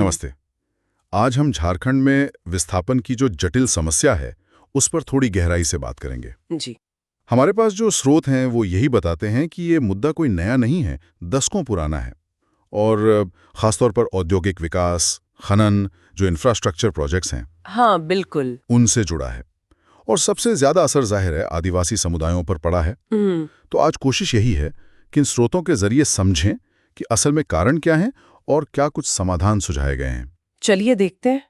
नमस्ते। आज हम झारखंड में विस्थापन की जो जटिल समस्या है उस पर थोड़ी गहराई से बात करेंगे। जी। हमारे पास जो स्रोत हैं वो यही बताते हैं कि ये मुद्दा कोई नया नहीं है, दशकों पुराना है। और खासतौर पर औद्योगिक विकास, खनन, जो इंफ्रास्ट्रक्चर प्रोजेक्ट्स हैं हाँ, बिल्कुल। उनसे जुड़ा है। और सबसे ज्यादा असर जाहिर है आदिवासी समुदायों पर पड़ा है। तो आज कोशिश यही है कि इन स्रोतों के जरिए समझें कि असल में कारण क्या है और क्या कुछ समाधान सुझाए गए हैं। चलिए देखते हैं।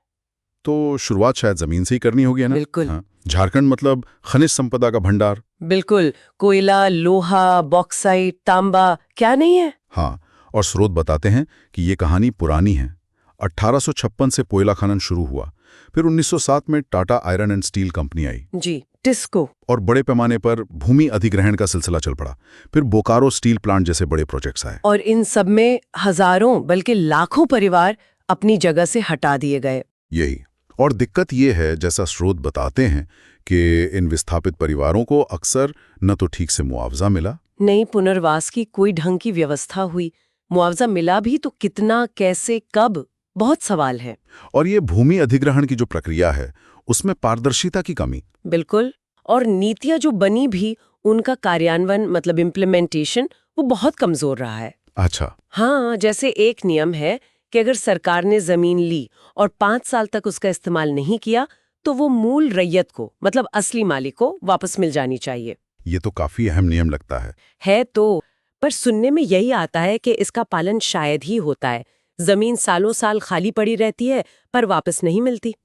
तो शुरुआत शायद जमीन से ही करनी होगी, है ना? बिल्कुल। हाँ। झारखंड मतलब खनिज संपदा का भंडार। बिल्कुल, कोयला, लोहा, बॉक्साइट, तांबा, क्या नहीं है। हाँ, और स्रोत बताते हैं कि ये कहानी पुरानी है। 1856 से कोयला खनन शुरू हुआ, फिर 1907 में Tata iron and steel company आई जी, टिस्को। और बड़े पैमाने पर भूमि अधिग्रहण का सिलसिला चल पड़ा। फिर बोकारो स्टील प्लांट जैसे बड़े प्रोजेक्ट्स आए। और इन सब में हजारों बल्कि लाखों परिवार अपनी जगह से हटा दिए गए। यही। और दिक्कत ये है, जैसा स्रोत बताते हैं, कि इन विस्थापित परिवारों को अक्सर न तो ठीक से मुआवजा मिला, नई पुनर्वास की कोई ढंग की व्यवस्था हुई, मुआवजा मिला भी तो कितना, कैसे, कब, बहुत सवाल है। और ये भूमि अधिग्रहण की जो प्रक्रिया है उसमें पारदर्शिता की कमी। बिल्कुल। और नीतियां जो बनी भी, उनका कार्यान्वयन मतलब इम्प्लीमेंटेशन वो बहुत कमजोर रहा है। अच्छा। हाँ, जैसे एक नियम है कि अगर सरकार ने जमीन ली और 5 साल तक उसका इस्तेमाल नहीं किया तो वो मूल रैयत को मतलब असली मालिक को वापस मिल जानी चाहिए। ये तो काफी अहम नियम लगता है। तो पर सुनने में यही आता है कि इसका पालन शायद ही होता है। जमीन सालों साल खाली पड़ी रहती है पर वापस नहीं मिलती।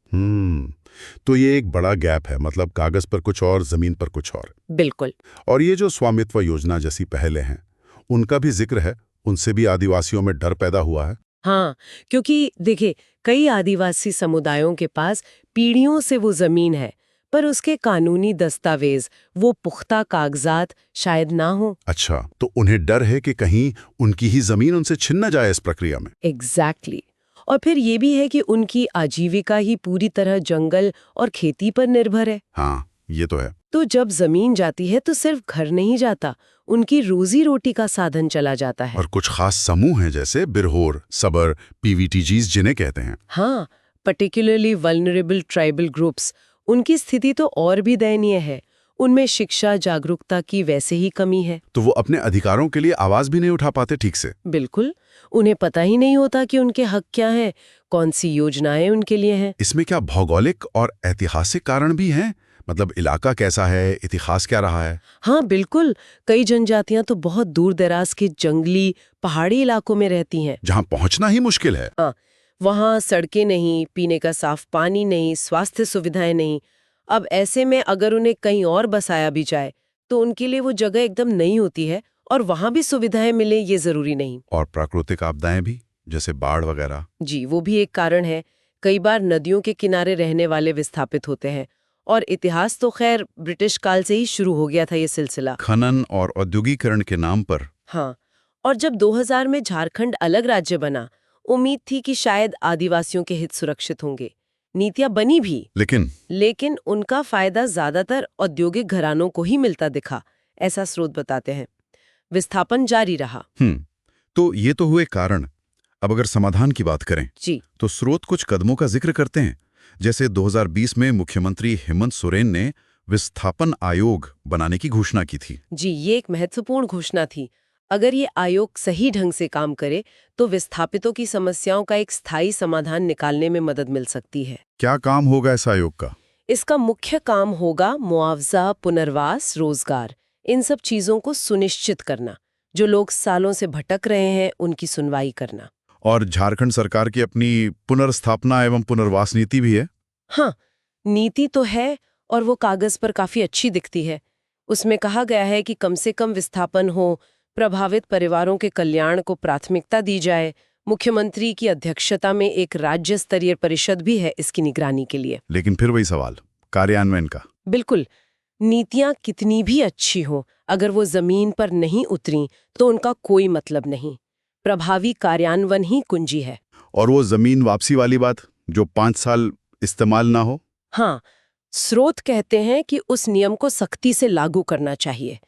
तो ये एक बड़ा गैप है, मतलब कागज पर कुछ और, जमीन पर कुछ और। बिल्कुल। और ये जो स्वामित्व योजना जैसी पहले हैं उनका भी जिक्र है, उनसे भी आदिवासियों में डर पैदा हुआ है। हाँ, क्योंकि देखिए कई आदिवासी समुदायों के पास पीढ़ियों से वो जमीन है पर उसके कानूनी दस्तावेज, वो पुख्ता कागजात शायद ना हो। अच्छा, तो उन्हें डर है कि कहीं उनकी ही जमीन उनसे छिन न जाए इस प्रक्रिया में। एग्जैक्टली। और फिर ये भी है कि उनकी आजीविका ही पूरी तरह जंगल और खेती पर निर्भर है। हाँ, ये तो है। तो जब जमीन जाती है तो सिर्फ घर नहीं जाता, उनकी रोजी रोटी का साधन चला जाता है। और कुछ खास समूह हैं जैसे बिरहोर, सबर, पीवीटीजीज जिन्हें कहते हैं। हाँ, पर्टिकुलरली वल्नरेबल ट्राइबल ग्रुप्स, उनकी स्थिति तो और भी दयनीय है। उनमें शिक्षा जागरूकता की वैसे ही कमी है। तो वो अपने अधिकारों के लिए आवाज भी नहीं उठा पाते ठीक से। बिल्कुल, उन्हें पता ही नहीं होता कि उनके हक क्या हैं, कौन सी योजनाएं उनके लिए हैं। इसमें क्या भौगोलिक और ऐतिहासिक कारण भी हैं? मतलब इलाका कैसा है, इतिहास क्या रहा है? हाँ बिल्कुल, कई जनजातियां तो बहुत दूर दराज के जंगली पहाड़ी इलाकों में रहती हैं। जहां पहुंचना ही मुश्किल है। हाँ, वहाँ सड़कें नहीं, पीने का साफ पानी नहीं, स्वास्थ्य सुविधाएं नहीं। अब ऐसे में अगर उन्हें कहीं और बसाया भी जाए तो उनके लिए वो जगह एकदम नई होती है और वहाँ भी सुविधाएं मिले ये जरूरी नहीं। और प्राकृतिक आपदाएं भी, जैसे बाढ़ वगैरह। जी, वो भी एक कारण है। कई बार नदियों के किनारे रहने वाले विस्थापित होते हैं। और इतिहास तो खैर ब्रिटिश काल से ही शुरू हो गया था ये सिलसिला। खनन और औद्योगिकरण के नाम पर। हाँ, और जब 2000 में झारखंड अलग राज्य बना, उम्मीद थी कि शायद आदिवासियों के हित सुरक्षित होंगे। नीतियां बनी भी, लेकिन उनका फायदा ज्यादातर औद्योगिक घरानों को ही मिलता दिखा, ऐसा स्रोत बताते हैं। विस्थापन जारी रहा। तो ये तो हुए कारण। अब अगर समाधान की बात करें जी, तो स्रोत कुछ कदमों का जिक्र करते हैं। जैसे 2020 में मुख्यमंत्री हेमंत सोरेन ने विस्थापन आयोग बनाने की घोषणा की थी। जी, ये एक महत्वपूर्ण घोषणा थी। अगर ये आयोग सही ढंग से काम करे तो विस्थापितों की समस्याओं का एक स्थायी समाधान निकालने में मदद मिल सकती है। क्या काम होगा इस आयोग का? इसका मुख्य काम होगा मुआवजा, पुनर्वास, रोजगार, इन सब चीजों को सुनिश्चित करना। जो लोग सालों से भटक रहे हैं उनकी सुनवाई करना। और झारखंड सरकार की अपनी पुनर्स्थापना एवं पुनर्वास नीति भी है। हाँ, नीति तो है और वो कागज पर काफी अच्छी दिखती है। उसमें कहा गया है कि कम से कम विस्थापन हो, प्रभावित परिवारों के कल्याण को प्राथमिकता दी जाए। मुख्यमंत्री की अध्यक्षता में एक राज्य स्तरीय परिषद भी है इसकी निगरानी के लिए। लेकिन फिर वही सवाल, कार्यान्वयन का। बिल्कुल, नीतियां कितनी भी अच्छी हो, अगर वो जमीन पर नहीं उतरी तो उनका कोई मतलब नहीं। प्रभावी कार्यान्वयन ही कुंजी है। और वो जमीन वापसी वाली बात, जो 5 साल इस्तेमाल ना हो। हाँ, स्रोत कहते हैं कि उस नियम को सख्ती से लागू करना चाहिए।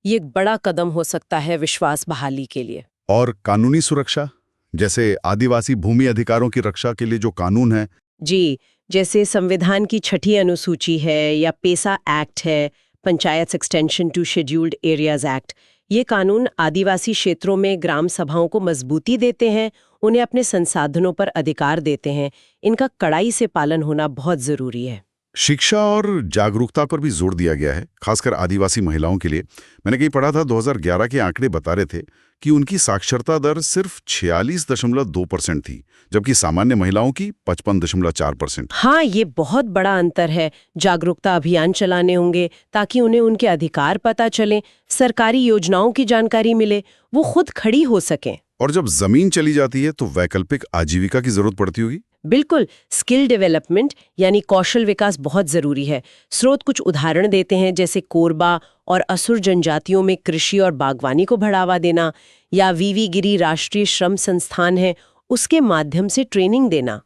ये एक बड़ा कदम हो सकता है विश्वास बहाली के लिए। और कानूनी सुरक्षा, जैसे आदिवासी भूमि अधिकारों की रक्षा के लिए जो कानून है। जी, जैसे संविधान की 6ठी अनुसूची है या पेसा एक्ट है, panchayat extension to scheduled areas act. ये कानून आदिवासी क्षेत्रों में ग्राम सभाओं को मजबूती देते हैं, उन्हें अपने संसाधनों पर अधिकार देते हैं। इनका कड़ाई से पालन होना बहुत जरूरी है। शिक्षा और जागरूकता पर भी जोर दिया गया है, खासकर आदिवासी महिलाओं के लिए। मैंने कहीं पढ़ा था 2011 के आंकड़े बता रहे थे कि उनकी साक्षरता दर सिर्फ 46.2% थी, जबकि सामान्य महिलाओं की 55.4%। हाँ, ये बहुत बड़ा अंतर है। जागरूकता अभियान चलाने होंगे ताकि उन्हें उनके अधिकार पता चलें, सरकारी योजनाओं की जानकारी मिले, वो खुद खड़ी हो सकें। और जब जमीन चली जाती है तो वैकल्पिक आजीविका की जरूरत पड़ती होगी। बिल्कुल, स्किल डेवलपमेंट यानी कौशल विकास बहुत जरूरी है। स्रोत कुछ उदाहरण देते हैं, जैसे कोरबा और असुर जनजातियों में कृषि और बागवानी को बढ़ावा देना, या वीवी गिरी राष्ट्रीय श्रम संस्थान है, उसके माध्यम से ट्रेनिंग देना।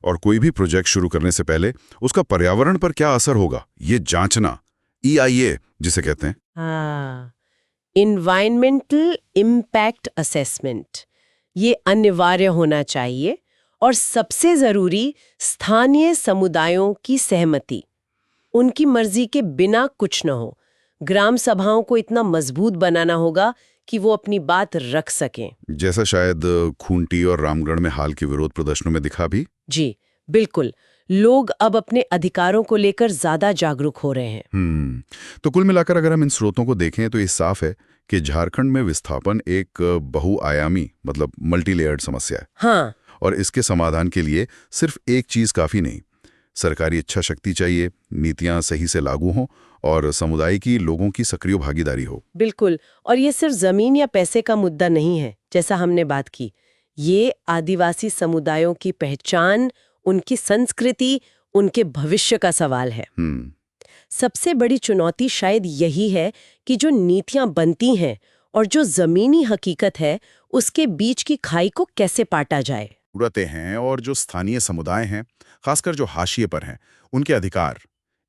और कोई भी प्रोजेक्ट शुरू करने से पहले उसका पर्यावरण पर क्या असर होगा, ये जांचना, EIA जिसे कहते हैं। हाँ, इन्वायरमेंटल इम्पैक्ट असेसमेंट, ये अनिवार्य होना चाहिए। और सबसे जरूरी, स्थानीय समुदायों की सहमति। उनकी मर्जी के बिना कुछ न हो। ग्राम सभाओं को इतना मजबूत बनाना होगा कि वो अपनी बात रख सकें। जैसा शायद खूंटी और रामगढ़ में हाल के विरोध प्रदर्शनों में दिखा भी। जी बिल्कुल, लोग अब अपने अधिकारों को लेकर ज्यादा जागरूक हो रहे हैं। तो कुल मिलाकर अगर हम इन स्रोतों को देखें तो ये साफ है कि झारखंड में विस्थापन एक बहुआयामी, मतलब मल्टी लेयर्ड समस्या है। हाँ, और इसके समाधान के लिए सिर्फ एक चीज काफी नहीं। सरकारी इच्छा शक्ति चाहिए, नीतियां सही से लागू हों और समुदाय की लोगों की सक्रिय भागीदारी हो। बिल्कुल, और ये सिर्फ जमीन या पैसे का मुद्दा नहीं है, जैसा हमने बात की। ये आदिवासी समुदायों की पहचान, उनकी संस्कृति, उनके भविष्य का सवाल है। सबसे बड़ी चुनौती शायद यही है कि जो नीतियां बनती हैं और जो जमीनी हकीकत है, उसके बीच की खाई को कैसे पाटा जाए। जरूरतें हैं और जो स्थानीय समुदाय हैं, खासकर जो हाशिए पर हैं, उनके अधिकार,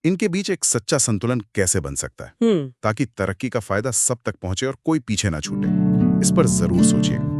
इनके बीच एक सच्चा संतुलन कैसे बन सकता है, ताकि तरक्की का फायदा सब तक पहुंचे और कोई पीछे ना छूटे। इस पर जरूर सोचिए।